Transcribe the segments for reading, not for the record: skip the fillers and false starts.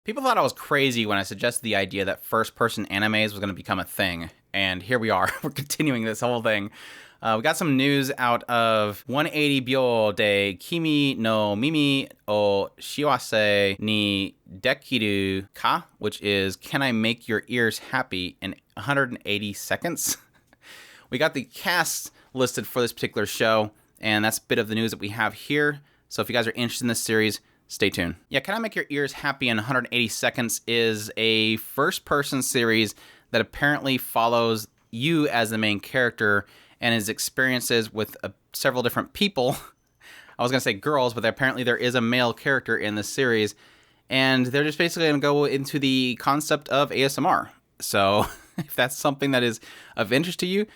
People thought I was crazy when I suggested the idea that first-person animes was going to become a thing, and here we are. We're continuing this whole thing. We got some news out of 180 Byou de Kimi no Mimi o Shiawase ni Dekiru ka, which is Can I Make Your Ears Happy in 180 Seconds? We got the cast listed for this particular show, and that's a bit of the news that we have here. So if you guys are interested in this series, stay tuned. Yeah, Can I Make Your Ears Happy in 180 Seconds is a first-person series that apparently follows you as the main character and his experiences with several different people. I was going to say girls, but apparently there is a male character in this series, and they're just basically going to go into the concept of ASMR. So if that's something that is of interest to you,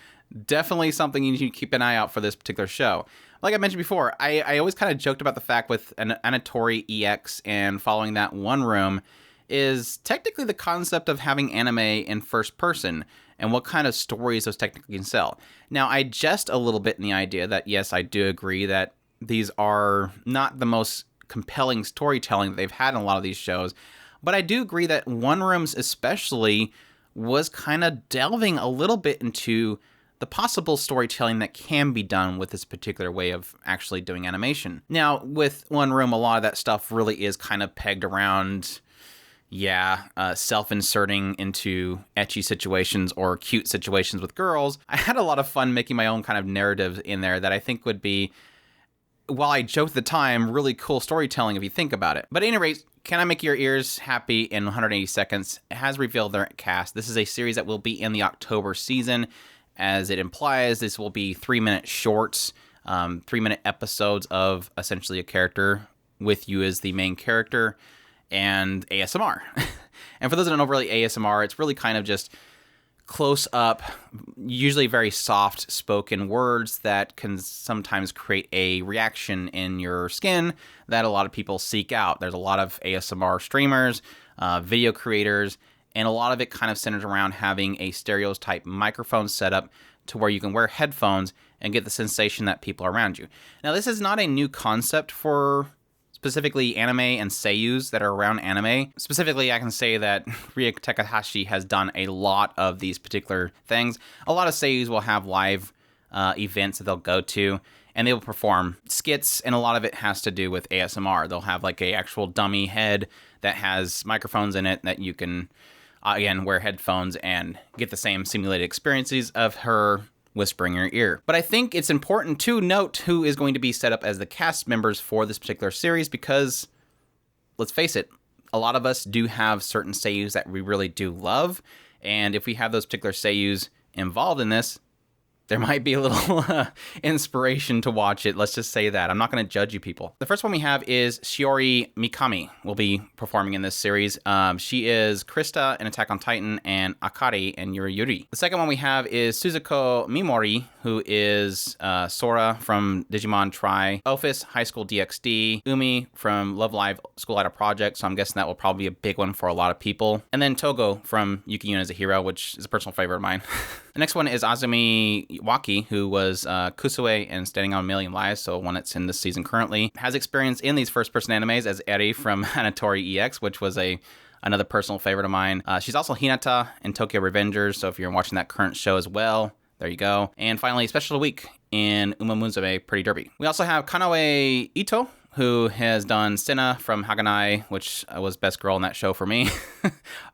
definitely something you need to keep an eye out for this particular show. Like I mentioned before, I always kind of joked about the fact with an Anatori EX and following that one room is technically the concept of having anime in first person and what kind of stories those technically can sell. Now, I jest a little bit in the idea that, yes, I do agree that these are not the most compelling storytelling that they've had in a lot of these shows, but I do agree that One Rooms especially was kind of delving a little bit into the possible storytelling that can be done with this particular way of actually doing animation. Now, with One Room, a lot of that stuff really is kind of pegged around, self-inserting into ecchi situations or cute situations with girls. I had a lot of fun making my own kind of narrative in there that I think would be, while I joked at the time, really cool storytelling if you think about it. But at any rate, Can I Make Your Ears Happy in 180 Seconds has revealed their cast. This is a series that will be in the October season. As it implies, this will be 3-minute shorts, 3-minute episodes of essentially a character with you as the main character and ASMR. And for those that don't know really ASMR, it's really kind of just close up, usually very soft spoken words that can sometimes create a reaction in your skin that a lot of people seek out. There's a lot of ASMR streamers, video creators, and a lot of it kind of centers around having a stereotype microphone setup to where you can wear headphones and get the sensation that people are around you. Now, this is not a new concept for specifically anime and seiyus that are around anime. Specifically, I can say that Ria Takahashi has done a lot of these particular things. A lot of seiyus will have live events that they'll go to, and they will perform skits, and a lot of it has to do with ASMR. They'll have like a actual dummy head that has microphones in it that you can again, wear headphones and get the same simulated experiences of her whispering in your ear. But I think it's important to note who is going to be set up as the cast members for this particular series because, let's face it, a lot of us do have certain seiyus that we really do love, and if we have those particular seiyus involved in this, there might be a little inspiration to watch it. Let's just say that. I'm not going to judge you people. The first one we have is Shiori Mikami will be performing in this series. She is Krista in Attack on Titan and Akari in Yuri Yuri. The second one we have is Suzuko Mimori, who is Sora from Digimon Tri, Office High School DxD, Umi from Love Live School Idol Project, so I'm guessing that will probably be a big one for a lot of people. And then Togo from Yuki Yuna as a Hero, which is a personal favorite of mine. The next one is Azumi Waki, who was Kusue in Standing on a Million Lies, so one that's in this season currently. Has experience in these first-person animes as Eri from Hanatori EX, which was another personal favorite of mine. She's also Hinata in Tokyo Revengers, so if you're watching that current show as well, there you go. And finally, Special of the Week in Uma Musume Pretty Derby. We also have Kanae Ito, who has done Senna from Haganai, which was best girl in that show for me.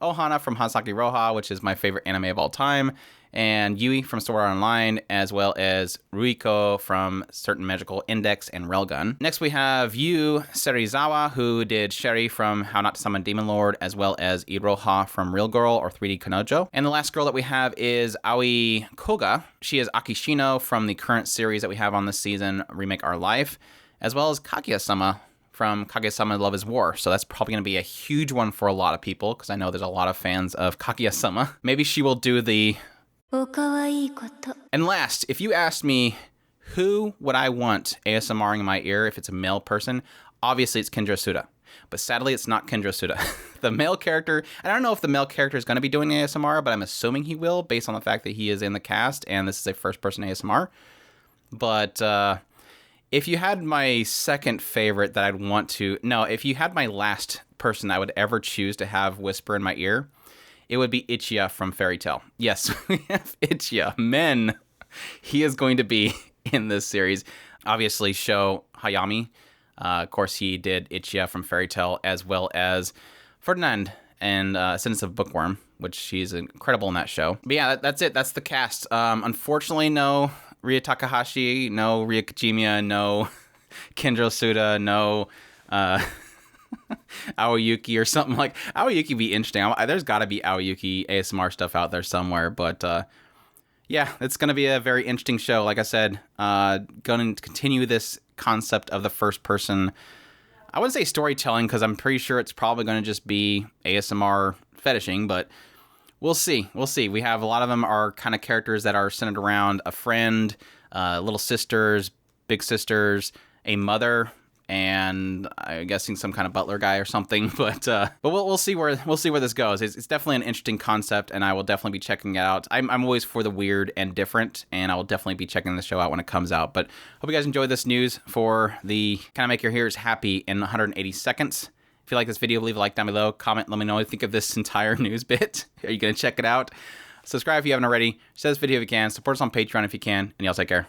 Ohana from Hansaki Roha, which is my favorite anime of all time. And Yui from Sword Art Online, as well as Ruiko from Certain Magical Index and Railgun. Next we have Yu Serizawa, who did Sherry from How Not to Summon Demon Lord, as well as Iroha from Real Girl or 3D Kanojo. And the last girl that we have is Aoi Koga. She is Akishino from the current series that we have on this season, Remake Our Life, as well as Kaguya-sama from Kaguya-sama Love is War. So that's probably going to be a huge one for a lot of people, because I know there's a lot of fans of Kaguya-sama. Maybe she will do the... And last, if you asked me who would I want ASMRing in my ear if it's a male person, obviously it's Kenjiro Suda. But sadly, it's not Kenjiro Suda. The male character, I don't know if the male character is going to be doing ASMR, but I'm assuming he will based on the fact that he is in the cast and this is a first-person ASMR. But if you had my second favorite that I'd want to... No, if you had my last person I would ever choose to have whisper in my ear, it would be Ichiya from Fairy Tail. Yes, we have Ichiya. Men, he is going to be in this series. Obviously, Sho Hayami. Of course, he did Ichiya from Fairy Tail, as well as Ferdinand and Ascendance of Bookworm, which he's incredible in that show. But yeah, that's it. That's the cast. Unfortunately, no Ria Takahashi, no Ria Kajimiya, no Kendro Suda, no Aoyuki or something like. Aoyuki would be interesting. There's got to be Aoyuki ASMR stuff out there somewhere, but yeah, it's going to be a very interesting show. Like I said, going to continue this concept of the first person. I wouldn't say storytelling because I'm pretty sure it's probably going to just be ASMR fetishing, but we'll see. We'll see. We have a lot of them are kind of characters that are centered around a friend, little sisters, big sisters, a mother, and I'm guessing some kind of butler guy or something. But we'll see where this goes. It's definitely an interesting concept, and I will definitely be checking it out. I'm always for the weird and different, and I will definitely be checking the show out when it comes out. But hope you guys enjoyed this news for the kind of make your hearers happy in 180 seconds. If you like this video, leave a like down below. Comment, let me know what you think of this entire news bit. Are you going to check it out? Subscribe if you haven't already. Share this video if you can. Support us on Patreon if you can. And y'all take care.